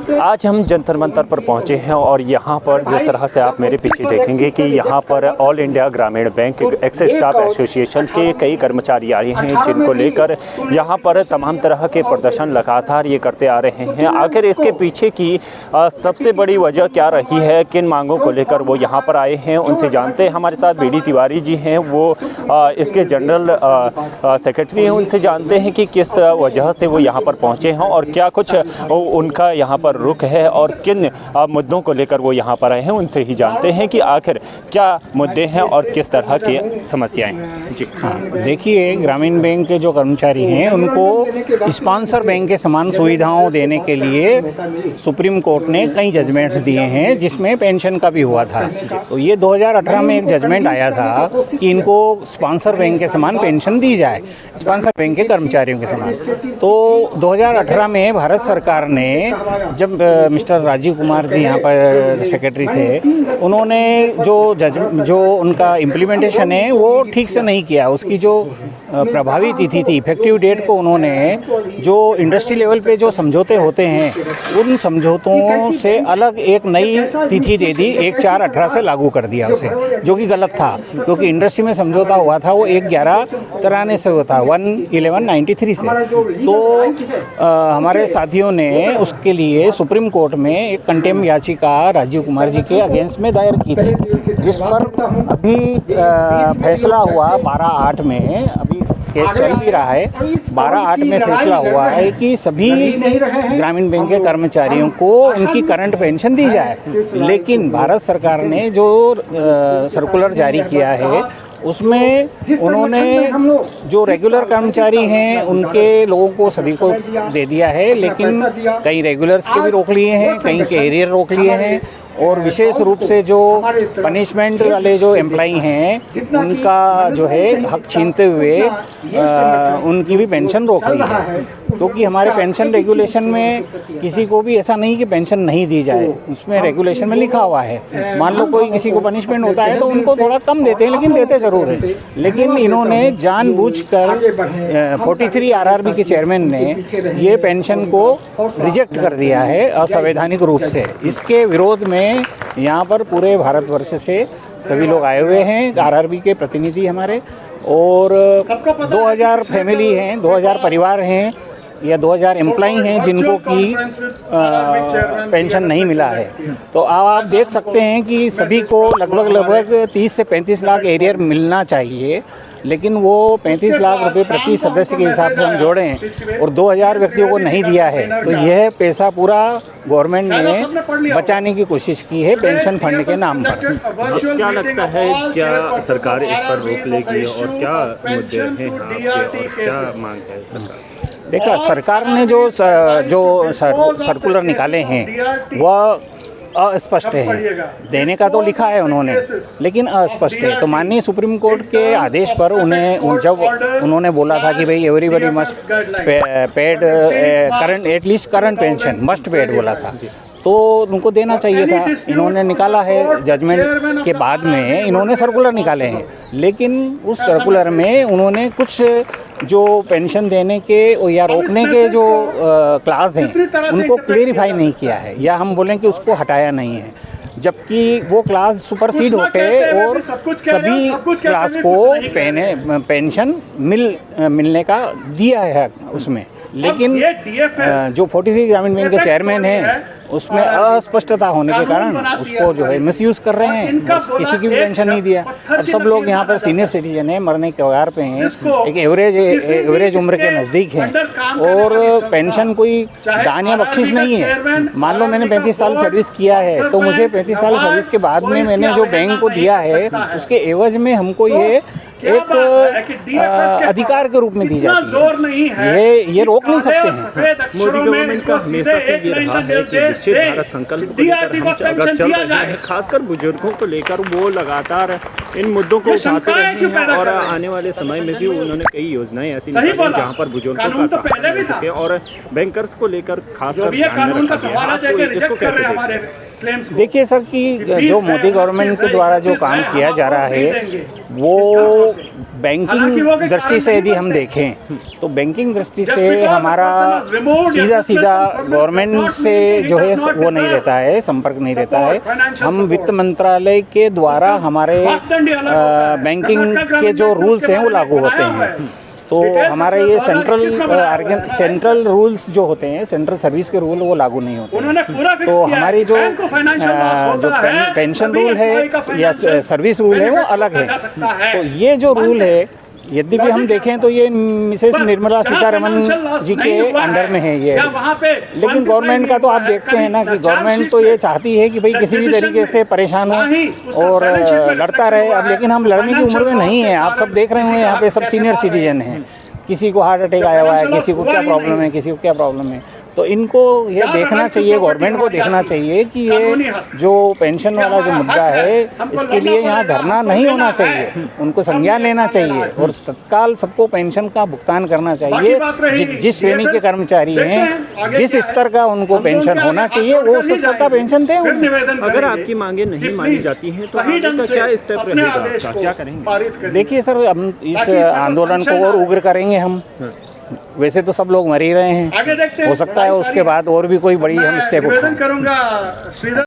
आज हम जंतर मंतर पर पहुंचे हैं और यहाँ पर जिस तरह से आप मेरे पीछे देखेंगे कि यहाँ पर ऑल इंडिया ग्रामीण बैंक एक्सेस स्टाफ एसोसिएशन के कई कर्मचारी आए हैं, जिनको लेकर यहाँ पर तमाम तरह के प्रदर्शन लगातार ये करते आ रहे हैं। आखिर इसके पीछे की सबसे बड़ी वजह क्या रही है, किन मांगों को लेकर वो यहाँ पर आए हैं, उनसे जानते हैं। हमारे साथ बीडी तिवारी जी हैं, वो इसके जनरल सेक्रेटरी हैं। उनसे जानते हैं कि किस वजह से वो यहाँ पर पहुँचे हैं और क्या कुछ उनका यहाँ पर रुख है और किन मुद्दों को लेकर वो यहाँ पर आए हैं। उनसे ही जानते हैं कि आखिर क्या मुद्दे हैं और किस तरह की समस्याएं। जी हाँ, देखिए, ग्रामीण बैंक के जो कर्मचारी हैं उनको स्पॉन्सर बैंक के समान सुविधाओं देने के लिए सुप्रीम कोर्ट ने कई जजमेंट्स दिए हैं, जिसमें पेंशन का भी हुआ था। तो ये 2018 में एक जजमेंट आया था कि इनको स्पॉन्सर बैंक के समान पेंशन दी जाए, स्पॉन्सर बैंक के कर्मचारियों के समान। तो 2018 में भारत सरकार ने, जब मिस्टर राजीव कुमार जी यहाँ पर सेक्रेटरी थे, उन्होंने जो उनका इम्प्लीमेंटेशन है वो ठीक से नहीं किया। उसकी जो प्रभावी तिथि थी, इफेक्टिव डेट को, उन्होंने जो इंडस्ट्री लेवल पे जो समझौते होते हैं उन समझौतों से अलग एक नई तिथि दे दी, 1/4/18 से लागू कर दिया उसे, जो कि गलत था। क्योंकि इंडस्ट्री में समझौता हुआ था वो 1/11 कराने से होता, 1/11/93 से। तो हमारे साथियों ने उसके लिए सुप्रीम कोर्ट में एक कंटेम्प्ट याचिका राजीव कुमार जी के अगेंस्ट में दायर की थी, जिस पर अभी फैसला हुआ 12/8 में। अभी केस चल भी रहा है। 12/8 में फैसला हुआ है कि सभी ग्रामीण बैंक के कर्मचारियों को उनकी करंट पेंशन दी जाए। लेकिन भारत सरकार ने जो सर्कुलर जारी किया है उसमें उन्होंने जो रेगुलर कर्मचारी हैं उनके लोगों को सभी को दे दिया है, लेकिन कई रेगुलर्स के भी रोक लिए हैं, कई के एरियर रोक लिए हैं, और विशेष रूप से जो पनिशमेंट वाले जो एम्प्लॉई हैं उनका जो है हक छीनते हुए उनकी भी पेंशन रोक ली है। क्योंकि हमारे पेंशन रेगुलेशन में किसी को भी ऐसा नहीं कि पेंशन नहीं दी जाए, उसमें रेगुलेशन में लिखा हुआ है। मान लो कोई किसी को पनिशमेंट होता है तो उनको थोड़ा कम देते हैं, लेकिन देते ज़रूर हैं। लेकिन इन्होंने जानबूझकर 43 आरआरबी के चेयरमैन ने ये पेंशन को रिजेक्ट कर दिया है असंवैधानिक रूप से। इसके विरोध में यहाँ पर पूरे भारतवर्ष से सभी लोग आए हुए हैं, आरआरबी के प्रतिनिधि हमारे, और 2000 फैमिली हैं, 2000 परिवार हैं या 2000 एम्प्लॉई हैं जिनको की पेंशन नहीं मिला है। तो आप देख सकते हैं कि सभी को लगभग 30 से 35 लाख एरियर मिलना चाहिए, लेकिन वो 35 लाख रुपए प्रति सदस्य के हिसाब से हम जोड़ें और 2000 व्यक्तियों को नहीं दिया है। तो यह पैसा पूरा गवर्नमेंट ने बचाने की कोशिश की है पेंशन फंड के नाम पर। क्या लगता है, क्या सरकार इस पर रोक लेगी और क्या मुद्दे हैं आपके और क्या मांग है सरकार? देखा, सरकार ने जो सर्कुलर निकाले हैं वह अस्पष्ट है। देने का तो लिखा है उन्होंने, लेकिन अस्पष्ट है। तो माननीय सुप्रीम कोर्ट के आदेश पर जब उन्होंने बोला था कि भाई everybody must paid current, at least current pension must paid बोला था, तो उनको देना चाहिए था। इन्होंने निकाला है, जजमेंट के बाद में इन्होंने सर्कुलर निकाले हैं, लेकिन उस सर्कुलर में उन्होंने कुछ जो पेंशन देने के या रोकने के जो क्लास हैं उनको क्लेरिफाई नहीं किया है, या हम बोलें कि उसको हटाया नहीं है। जबकि वो क्लास सुपरसीड होके और सभी क्लास को पेंशन मिलने का दिया है उसमें। लेकिन जो 43 ग्रामीण बैंक के चेयरमैन हैं उसमें अस्पष्टता होने के कारण उसको जो है मिसयूज़ कर रहे हैं, किसी की भी पेंशन नहीं दिया। अब सब लोग यहाँ पर सीनियर सिटीजन हैं, मरने के कगार पे हैं, एक एवरेज उम्र के नज़दीक हैं, और पेंशन कोई दान या बख्शिश नहीं है। मान लो मैंने 35 साल सर्विस किया है, तो मुझे 35 साल सर्विस के बाद में मैंने जो बैंक को दिया है उसके एवज में हमको ये एक अधिकार के रूप में दी जाती है। ये रोक नहीं सकते हैं। मोदी गवर्नमेंट का हमेशा से ये रहा है कि विकसित भारत संकल्प को लेकर हम अगर चल रहे हैं, खासकर बुजुर्गों को लेकर वो लगातार इन मुद्दों को उठाते रहे हैं, और आने वाले समय में भी उन्होंने कई योजनाएं ऐसी निकाली जहाँ पर बुजुर्गों का सहारा मिल सके और बैंकर्स को लेकर खासकर ध्यान में रखा गया है। इसको कैसे देखते हैं? क्लेम्स को। देखिए सर कि जो मोदी गवर्नमेंट के द्वारा जो काम किया जा रहा है वो बैंकिंग दृष्टि से यदि हम देखें तो बैंकिंग दृष्टि से हमारा सीधा गवर्नमेंट से जो है वो नहीं रहता है, संपर्क नहीं रहता है। हम वित्त मंत्रालय के द्वारा हमारे बैंकिंग के जो रूल्स हैं वो लागू होते हैं। तो हमारे ये सेंट्रल रूल्स जो होते हैं, सेंट्रल सर्विस के रूल वो लागू नहीं होते हैं। तो हमारी जो पेंशन रूल है या सर्विस रूल है वो अलग है। तो ये जो रूल है यद्यपि हम देखें तो ये मिसेस निर्मला सीतारमन जी के अंडर में है ये, लेकिन गवर्नमेंट का तो आप देखते हैं ना कि गवर्नमेंट तो ये चाहती है कि भाई किसी भी तरीके से परेशान हो और लड़ता रहे। अब लेकिन हम लड़ने की उम्र में नहीं है। आप सब देख रहे हैं यहाँ पे सब सीनियर सिटीजन हैं, किसी को हार्ट अटैक आया हुआ है, किसी को क्या प्रॉब्लम है, किसी को क्या प्रॉब्लम है। तो इनको ये देखना चाहिए, गवर्नमेंट को देखना चाहिए कि ये जो पेंशन वाला जो मुद्दा है इसके लिए यहाँ धरना नहीं होना चाहिए, उनको संज्ञान लेना चाहिए और तत्काल सबको पेंशन का भुगतान करना चाहिए। जिस श्रेणी के कर्मचारी हैं, जिस स्तर का उनको पेंशन होना चाहिए वो उस स्तर का पेंशन दें। अगर आपकी मांगे नहीं मानी जाती हैं तो आगे का क्या स्टेप रहेगा, क्या करेंगे? देखिए सर, हम इस आंदोलन को और उग्र करेंगे। हम वैसे तो सब लोग मर ही रहे हैं, हो सकता है उसके बाद और भी कोई बड़ी हम स्टेप उठाएं।